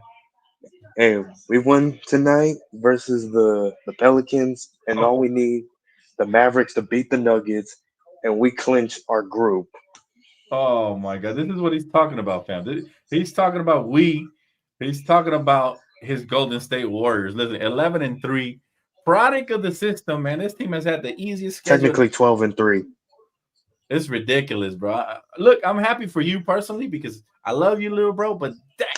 Hey, we won tonight versus the Pelicans, and all we need the Mavericks to beat the Nuggets, and we clinch our group. Oh my God, this is what he's talking about, fam. He's talking about He's talking about his Golden State Warriors. Listen, 11-3, product of the system, man. This team has had the easiest schedule. Technically 12-3. It's ridiculous, bro. Look, I'm happy for you personally because I love you, little bro. But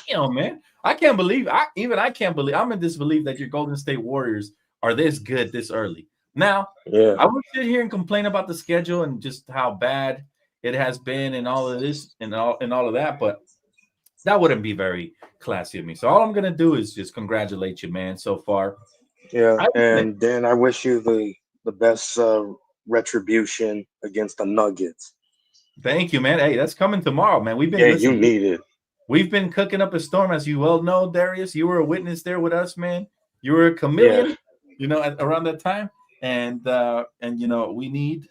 damn, man, I can't believe. I'm in disbelief that your Golden State Warriors are this good this early. Now, I would sit here and complain about the schedule and just how bad it has been and all of this and all of that, but that wouldn't be very classy of me. So all I'm gonna do is just congratulate you, man, so far. Yeah, and then I wish you the best retribution against the Nuggets. Thank you, man. Hey, that's coming tomorrow, man. You need it. We've been cooking up a storm, as you well know, Darius. You were a witness there with us, man. You were a chameleon, around that time. And you know, we need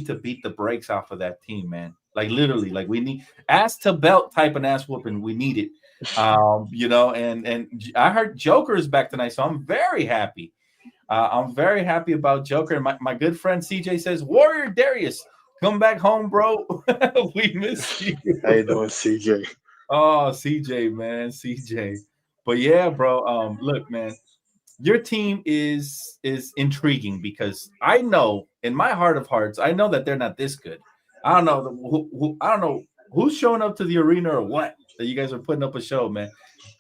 to beat the brakes off of that team, man. Like literally, like we need ass to belt type of ass whooping. We need it. And I heard Joker is back tonight, so I'm very happy. I'm very happy about Joker. My good friend CJ says, Warrior Darius, come back home, bro. We miss you. How you doing, CJ? Oh, CJ, man, CJ. But yeah, bro. Look, man, your team is intriguing because I know in my heart of hearts, I know that they're not this good. I don't know I don't know who's showing up to the arena or what that you guys are putting up a show, man.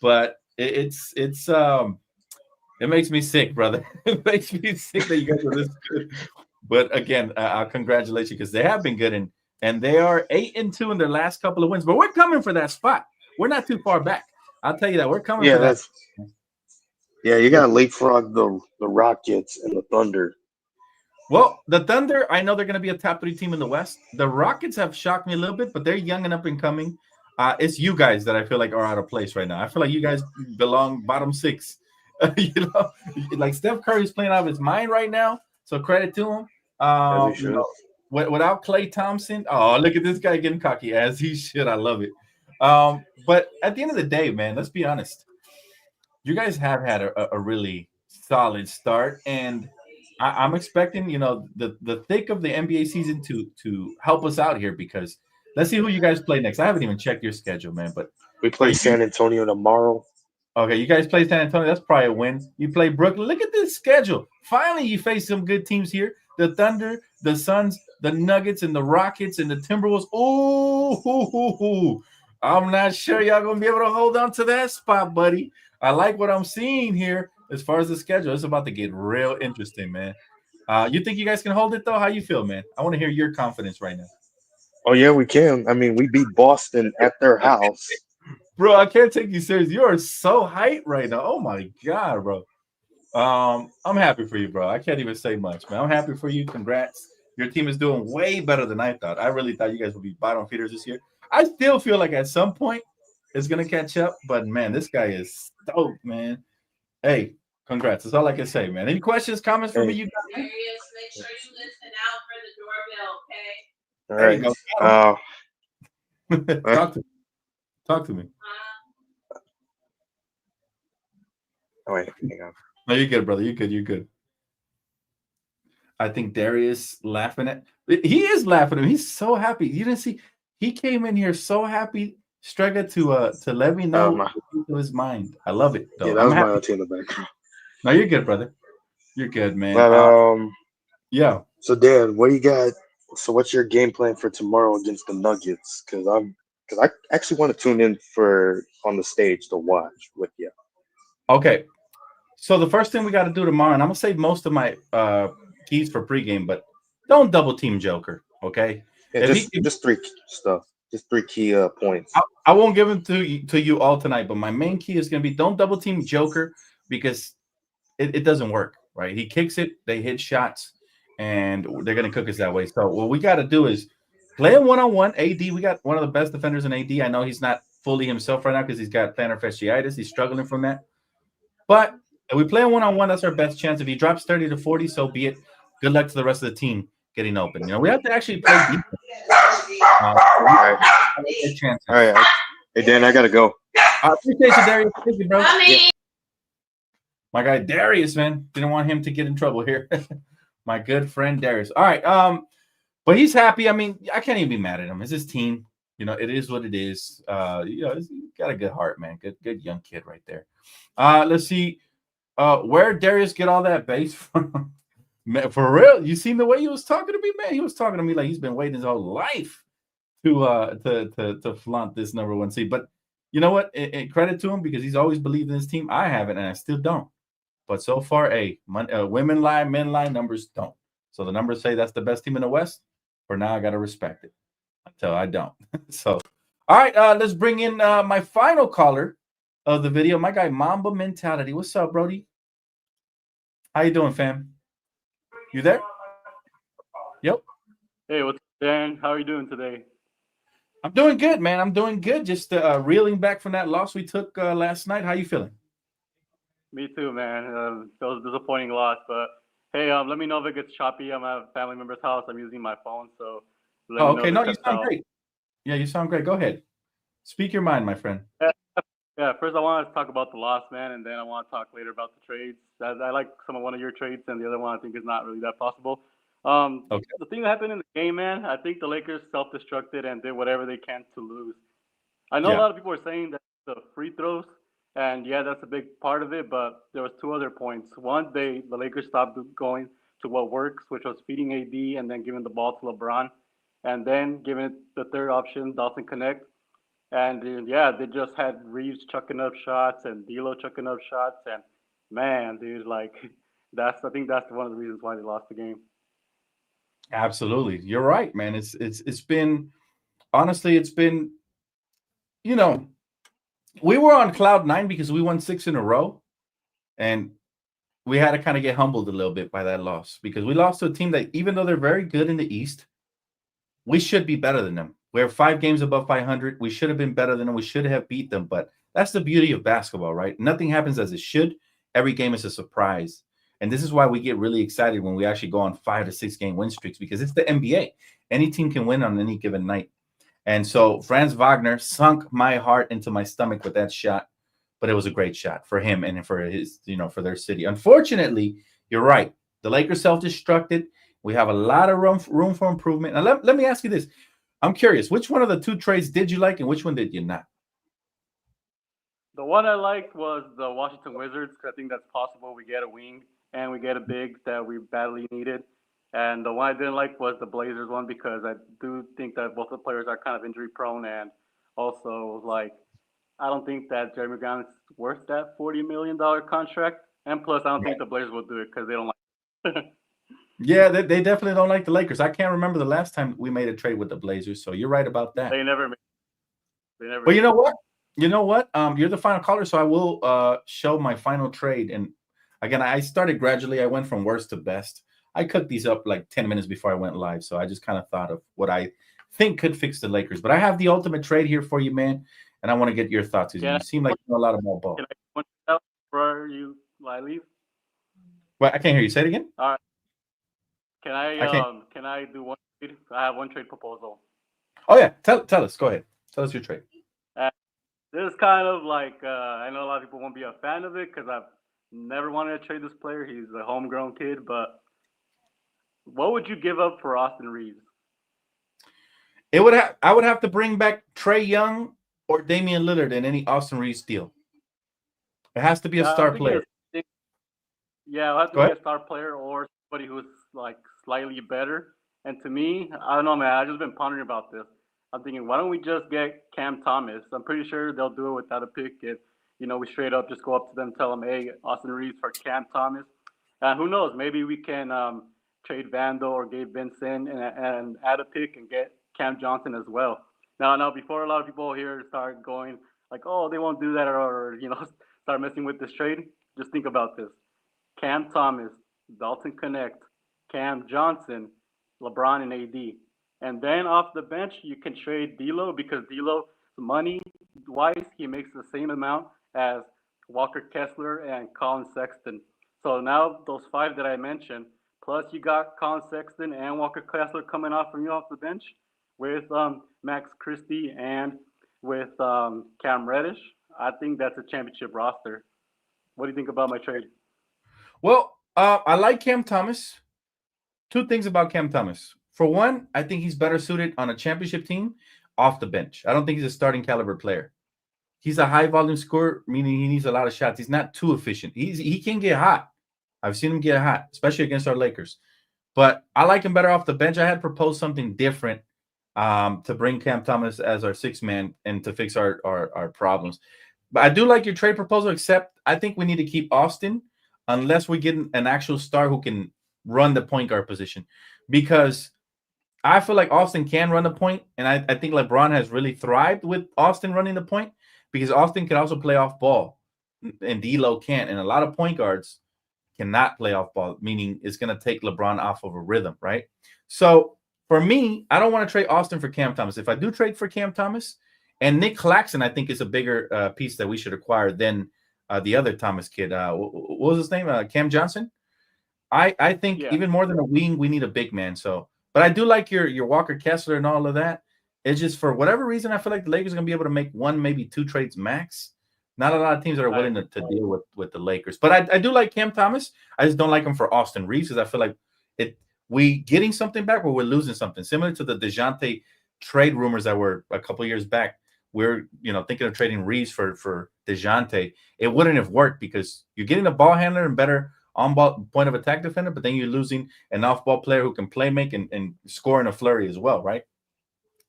But it makes me sick, brother. It makes me sick that you guys are this good. But again, I'll congratulate you because they have been good and they are 8-2 in their last couple of wins. But we're coming for that spot. We're not too far back. I'll tell you that. We're coming for that. Yeah, you got to leapfrog the Rockets and the Thunder. Well, the Thunder, I know they're going to be a top 3 team in the West. The Rockets have shocked me a little bit, but they're young and up and coming. It's you guys that I feel like are out of place right now. I feel like you guys belong bottom 6. Like Steph Curry's playing out of his mind right now, so credit to him. Without Klay Thompson, oh, look at this guy getting cocky, as he should. I love it. But at the end of the day, man, let's be honest. You guys have had a really solid start, and I'm expecting the thick of the NBA season to help us out here because let's see who you guys play next. I haven't even checked your schedule, man, but We play San Antonio tomorrow. okay, you guys play San Antonio. That's probably a win. You play Brooklyn. Look at this schedule. Finally, you face some good teams here: the Thunder, the Suns, the Nuggets, and the Rockets, and the Timberwolves. Oh, I'm not sure y'all gonna be able to hold on to that spot, buddy. I like what I'm seeing here as far as the schedule. It's about to get real interesting, man. You think you guys can hold it though? How you feel, man? I want to hear your confidence right now. Oh yeah, we can. I mean, we beat Boston at their house. Bro, I can't take you serious. You are so hyped right now. Oh my god, bro. I'm happy for you, bro. I can't even say much, man. I'm happy for you. Congrats. Your team is doing way better than I thought. I really thought you guys would be bottom feeders this year. I still feel like at some point it's gonna catch up, but man, this guy is stoked, man. Hey, congrats. That's all I can say, man. Any questions, comments for me? Hey, You got Darius, make sure you listen out for the doorbell, okay? all there you right. go. Uh, Talk to me. Talk to me. oh wait, hang on. No, you're good, brother. You're good. You're good. I think Darius laughing at he is laughing at him. He's so happy. You didn't see he came in here so happy, Strega, to let me know My, his mind. I love it yeah, though. that I'm was my happy. auntie in the background. No, you're good, brother. You're good, man. But Yeah. so Dan, what do you got? So what's your game plan for tomorrow against the Nuggets? Because I actually want to tune in for on the stage to watch with you. Okay. So the first thing we got to do tomorrow, and I'm gonna save most of my keys for pregame, but don't double team Joker. Okay. Yeah, just three stuff, just three key points. I won't give them to you all tonight, but my main key is gonna be don't double team Joker because it doesn't work, right? He kicks it, they hit shots, and they're going to cook us that way. So what we got to do is play him one-on-one. AD, we got one of the best defenders in AD. I know he's not fully himself right now because he's got plantar fasciitis. He's struggling from that. But if we play him one-on-one, that's our best chance. If he drops 30 to 40, so be it. Good luck to the rest of the team getting open. We have to actually play defense. All right. Chances. All right. Hey, Dan, I got to go. I appreciate you, Darius. Thank you, bro. Mommy. My guy Darius, man, didn't want him to get in trouble here. My good friend Darius. All right, but he's happy. I mean, I can't even be mad at him. It's his team. It is what it is. He's got a good heart, man. Good young kid right there. Let's see. Where Darius get all that base from? Man, for real, you seen the way he was talking to me, man? He was talking to me like he's been waiting his whole life to flaunt this number one seed. But you know what? Credit to him because he's always believed in his team. I haven't, and I still don't. But so far, women lie, men lie, numbers don't. So the numbers say that's the best team in the West. For now, I got to respect it until I don't. So, all right, let's bring in my final caller of the video, my guy Mamba Mentality. What's up, Brody? How you doing, fam? You there? Yep. Hey, what's up, Dan? How are you doing today? I'm doing good, man. I'm doing good. Just reeling back from that loss we took last night. How you feeling? Me too, man. It was a disappointing loss, but hey, let me know if it gets choppy. I'm at a family member's house. I'm using my phone, so let me know okay. if No, it you cuts sound out. great. Yeah, you sound great. Go ahead. Speak your mind, my friend. Yeah, first I want to talk about the loss, man, and then I want to talk later about the trades. I like one of your trades, and the other one I think is not really that possible. Okay. The thing that happened in the game, man, I think the Lakers self-destructed and did whatever they can to lose. I know a lot of people are saying that the free throws, and yeah, that's a big part of it, but there was two other points. One, the Lakers stopped going to what works, which was feeding AD and then giving the ball to LeBron, and then giving the third option, Dawson Connect. And yeah, they just had Reeves chucking up shots and D'Lo chucking up shots, and man, dude, like I think that's one of the reasons why they lost the game. Absolutely. You're right, man. It's been honestly, it's been, we were on cloud nine because we won 6 in a row. And we had to kind of get humbled a little bit by that loss because we lost to a team that, even though they're very good in the East, we should be better than them. We're 5 games above 500. We should have been better than them. We should have beat them. But that's the beauty of basketball, right? Nothing happens as it should. Every game is a surprise. And this is why we get really excited when we actually go on 5 to 6 game win streaks because it's the NBA. Any team can win on any given night. And so Franz Wagner sunk my heart into my stomach with that shot. but it was a great shot for him and for his, for their city. Unfortunately, you're right. The Lakers self-destructed. We have a lot of room for improvement. Now, let me ask you this. I'm curious, which one of the two trades did you like and which one did you not? The one I liked was the Washington Wizards. I think that's possible. We get a wing and we get a big that we badly needed. And the one I didn't like was the Blazers one because I do think that both the players are kind of injury prone, and also like I don't think that Jeremy Grant is worth that $40 million contract. And plus, I don't think the Blazers will do it because they don't like. Yeah, they definitely don't like the Lakers. I can't remember the last time we made a trade with the Blazers, so you're right about that. They never made. But you know what? You're the final caller, so I will show my final trade. And again, I started gradually. I went from worst to best. I cooked these up like 10 minutes before I went live, so I just kind of thought of what I think could fix the Lakers. But I have the ultimate trade here for you, man, and I want to get your thoughts. You seem like you know a lot about ball. Can I point out before you leave? Well, I can't hear you. Say it again. All right. Can I do one trade? I have one trade proposal. Oh yeah, tell us. Go ahead. Tell us your trade. This is kind of like I know a lot of people won't be a fan of it because I've never wanted to trade this player. He's a homegrown kid, but what would you give up for Austin Reeves? I would have to bring back Trae Young or Damian Lillard in any Austin Reeves deal. It has to be a star player. Yeah, it'll have to be a star player or somebody who's like slightly better. And to me, I don't know, man. I've just been pondering about this. I'm thinking, why don't we just get Cam Thomas? I'm pretty sure they'll do it without a pick if, we straight up just go up to them, tell them, hey, Austin Reeves for Cam Thomas. And who knows? Maybe we can trade Vandal or Gabe Vincent and add a pick and get Cam Johnson as well. Now, before a lot of people here start going like, oh, they won't do that or start messing with this trade, just think about this. Cam Thomas, Dalton Connect, Cam Johnson, LeBron, and AD. And then off the bench, you can trade D'Lo because D'Lo, money-wise, he makes the same amount as Walker Kessler and Colin Sexton. So now those five that I mentioned, plus you got Colin Sexton and Walker Kessler coming off from you off the bench with Max Christie and with Cam Reddish. I think that's a championship roster. What do you think about my trade? Well, I like Cam Thomas. Two things about Cam Thomas. For one, I think he's better suited on a championship team off the bench. I don't think he's a starting caliber player. He's a high volume scorer, meaning he needs a lot of shots. He's not too efficient. He can get hot. I've seen him get hot, especially against our Lakers. But I like him better off the bench. I had proposed something different to bring Cam Thomas as our sixth man and to fix our problems. But I do like your trade proposal, except I think we need to keep Austin unless we get an actual star who can run the point guard position. Because I feel like Austin can run the point, and I think LeBron has really thrived with Austin running the point because Austin can also play off ball, and D'Lo can't. And a lot of point guards cannot play off ball, meaning it's going to take LeBron off of a rhythm, right? So for me, I don't want to trade Austin for Cam Thomas. If I do trade for Cam Thomas, and Nick Claxton, I think is a bigger piece that we should acquire than the other Thomas kid. What was his name? Cam Johnson. I think even more than a wing, we need a big man. So, but I do like your Walker Kessler and all of that. It's just for whatever reason, I feel like the Lakers are going to be able to make one, maybe two trades max. Not a lot of teams that are willing to deal with the Lakers. But I do like Cam Thomas. I just don't like him for Austin Reeves because I feel like we getting something back, but we're losing something. Similar to the DeJounte trade rumors that were a couple of years back. We're thinking of trading Reeves for DeJounte. It wouldn't have worked because you're getting a ball handler and better on-ball point of attack defender, but then you're losing an off-ball player who can play make and score in a flurry as well, right?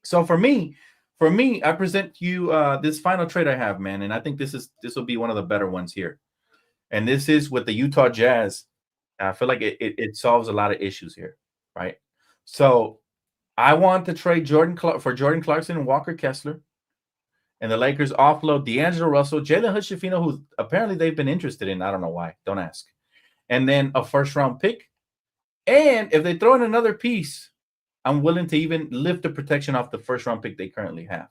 So for me, I present you this final trade I have, man, and I think this will be one of the better ones here. And this is with the Utah Jazz. I feel like it solves a lot of issues here, right? So I want to trade Jordan Clarkson and Walker Kessler. And the Lakers offload D'Angelo Russell, Jalen Hood-Schifino, who apparently they've been interested in. I don't know why. Don't ask. And then a first-round pick. And if they throw in another piece, I'm willing to even lift the protection off the first-round pick they currently have.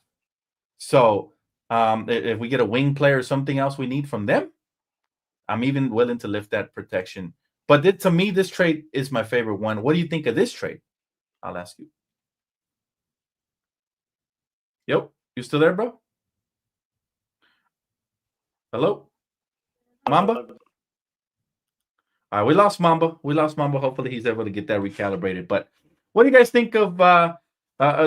So if we get a wing player or something else we need from them, I'm even willing to lift that protection. But to me, this trade is my favorite one. What do you think of this trade? I'll ask you. Yep. You still there, bro? Hello, Mamba. All right, we lost Mamba. Hopefully, he's able to get that recalibrated. But what do you guys think of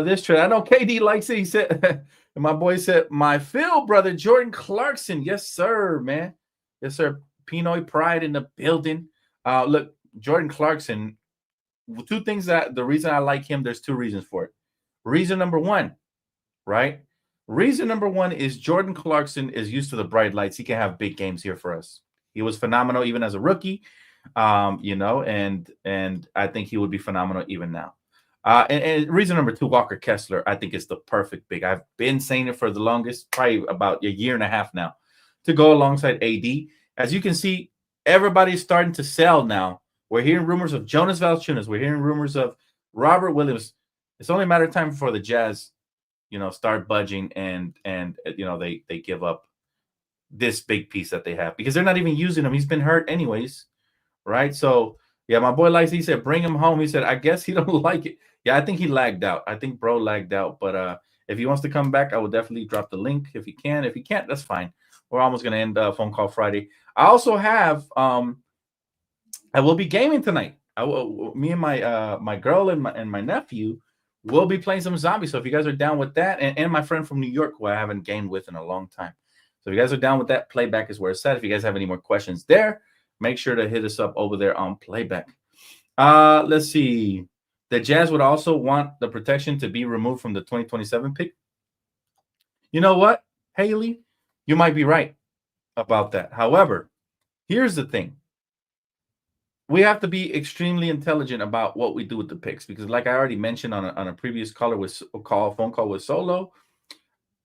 this trade? I know KD likes it. He said, and my boy said, my Phil brother Jordan Clarkson. Yes, sir, man. Yes, sir. Pinoy pride in the building. Look, Jordan Clarkson. Two things that the reason I like him. There's two reasons for it. Reason number one, right? Reason number one is Jordan Clarkson is used to the bright lights. He can have big games here for us. He was phenomenal even as a rookie. And I think he would be phenomenal even now. And reason number two, Walker Kessler, I think is the perfect big. I've been saying it for the longest, probably about a year and a half now, to go alongside AD. As you can see, everybody's starting to sell now. We're hearing rumors of Jonas Valanciunas. We're hearing rumors of Robert Williams. It's only a matter of time before the Jazz, start budging and they give up this big piece that they have because they're not even using him. He's been hurt anyways. Right. So, yeah, my boy likes, he said, bring him home. He said, I guess he don't like it. Yeah, I think he lagged out. I think bro lagged out. But if he wants to come back, I will definitely drop the link if he can. If he can't, that's fine. We're almost going to end Phone Call Friday. I also have, I will be gaming tonight. Me and my girl and my nephew will be playing some zombies. So if you guys are down with that, and my friend from New York who I haven't gamed with in a long time. So if you guys are down with that, playback is where it's at. If you guys have any more questions there, make sure to hit us up over there on playback. Let's see. The Jazz would also want the protection to be removed from the 2027 pick. You know what, Haley? You might be right about that. However, here's the thing. We have to be extremely intelligent about what we do with the picks because, like I already mentioned on a previous phone call with Solo,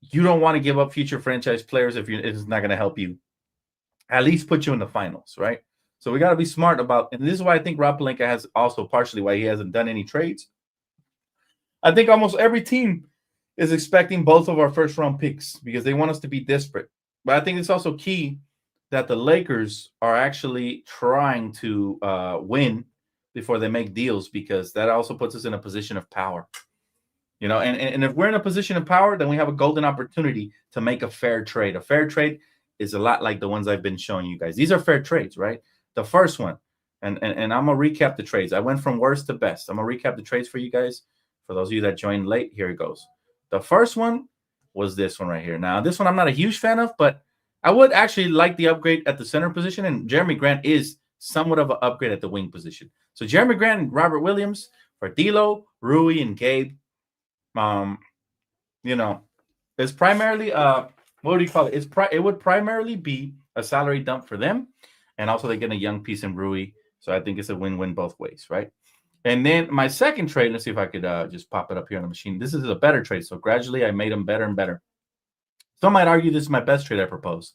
you don't want to give up future franchise players if it's not going to help you at least put you in the finals, right? So we got to be smart about, and this is why I think Rob Pelinka has also partially why he hasn't done any trades. I think almost every team is expecting both of our first round picks because they want us to be desperate. But I think it's also key that the Lakers are actually trying to win before they make deals because that also puts us in a position of power. And if we're in a position of power, then we have a golden opportunity to make a fair trade. A fair trade is a lot like the ones I've been showing you guys. These are fair trades, right? The first one, and I'm going to recap the trades. I went from worst to best. I'm going to recap the trades for you guys. For those of you that joined late, here it goes. The first one was this one right here. Now, this one I'm not a huge fan of, but I would actually like the upgrade at the center position, and Jeremy Grant is somewhat of an upgrade at the wing position. So Jeremy Grant and Robert Williams for D'Lo, Rui, and Gabe. It's primarily what do you call it? It would primarily be a salary dump for them, and also they get a young piece in Rui. So I think it's a win-win both ways, right? And then my second trade, let's see if I could just pop it up here on the machine. This is a better trade. So gradually I made them better and better. Some might argue this is my best trade I proposed.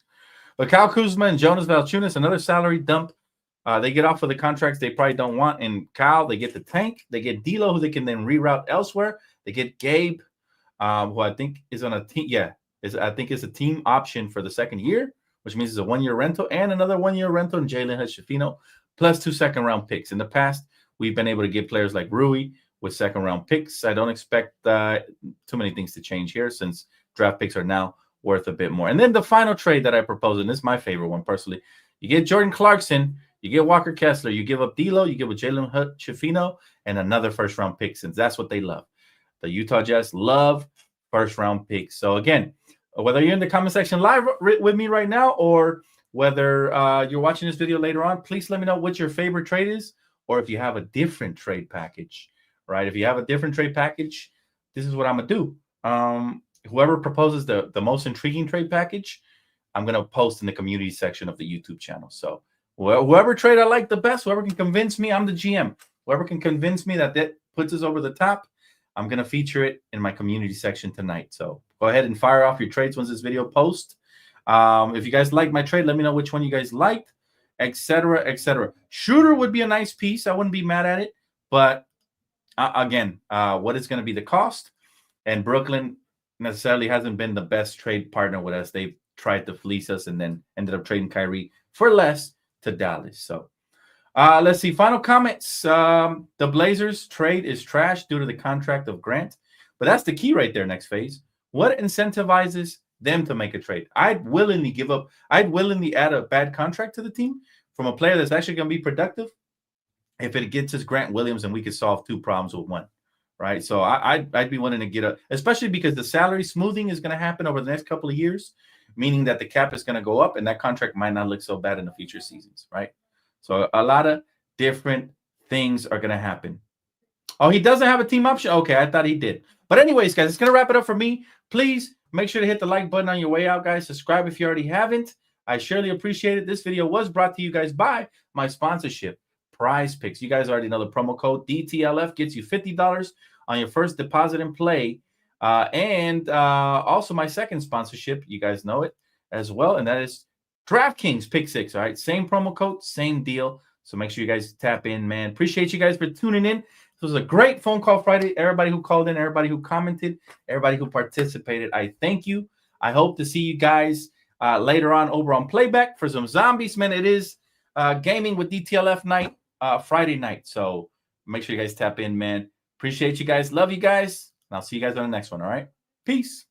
But Kyle Kuzma and Jonas Valanciunas, another salary dump. They get off of the contracts they probably don't want. And Kyle, they get the tank. They get D'Lo, who they can then reroute elsewhere. They get Gabe, who I think is on a team. Yeah, I think it's a team option for the second year, which means it's a 1 year rental and another 1 year rental in Jalen Hood-Schifino, plus 2 second-round picks. In the past, we've been able to give players like Rui with second-round picks. I don't expect too many things to change here since draft picks are now worth a bit more. And then the final trade that I propose, and this is my favorite one personally, you get Jordan Clarkson, you get Walker Kessler, you give up D'Lo, you give up Jalen Hood-Schifino, and another first-round pick since that's what they love. The Utah Jazz love first-round picks. So again, whether you're in the comment section live with me right now or whether you're watching this video later on, please let me know what your favorite trade is or if you have a different trade package, right? If you have a different trade package, this is what I'm going to do. Whoever proposes the most intriguing trade package, I'm going to post in the community section of the YouTube channel. So whoever trade I like the best, whoever can convince me, I'm the GM. Whoever can convince me that puts us over the top, I'm going to feature it in my community section tonight. So go ahead and fire off your trades once this video posts. If you guys like my trade, let me know which one you guys liked, etc., etc. Shooter would be a nice piece. I wouldn't be mad at it. But again, what is going to be the cost? And Brooklyn necessarily hasn't been the best trade partner with us. They've tried to fleece us and then ended up trading Kyrie for less to Dallas. So let's see. Final comments. The Blazers trade is trash due to the contract of Grant. But that's the key right there, next phase. What incentivizes them to make a trade. I'd willingly add a bad contract to the team from a player that's actually going to be productive if it gets us Grant Williams and we could solve two problems with one, right? So I'd be wanting to get especially because the salary smoothing is going to happen over the next couple of years, meaning that the cap is going to go up and that contract might not look so bad in the future seasons, right? So a lot of different things are going to happen. Oh, he doesn't have a team option? Okay, I thought he did. But anyways, guys, it's going to wrap it up for me. Please make sure to hit the like button on your way out, guys. Subscribe if you already haven't. I surely appreciate it. This video was brought to you guys by my sponsorship, Prize Picks. You guys already know the promo code DTLF gets you $50 on your first deposit and play. And also my second sponsorship, you guys know it as well, and that is DraftKings Pick 6. All right, same promo code, same deal. So make sure you guys tap in, man. Appreciate you guys for tuning in. This was a great phone call Friday. Everybody who called in, everybody who commented, everybody who participated, I thank you. I hope to see you guys later on over on Playback for some zombies, man. It is gaming with DTLF night, Friday night. So make sure you guys tap in, man. Appreciate you guys. Love you guys. And I'll see you guys on the next one, all right? Peace.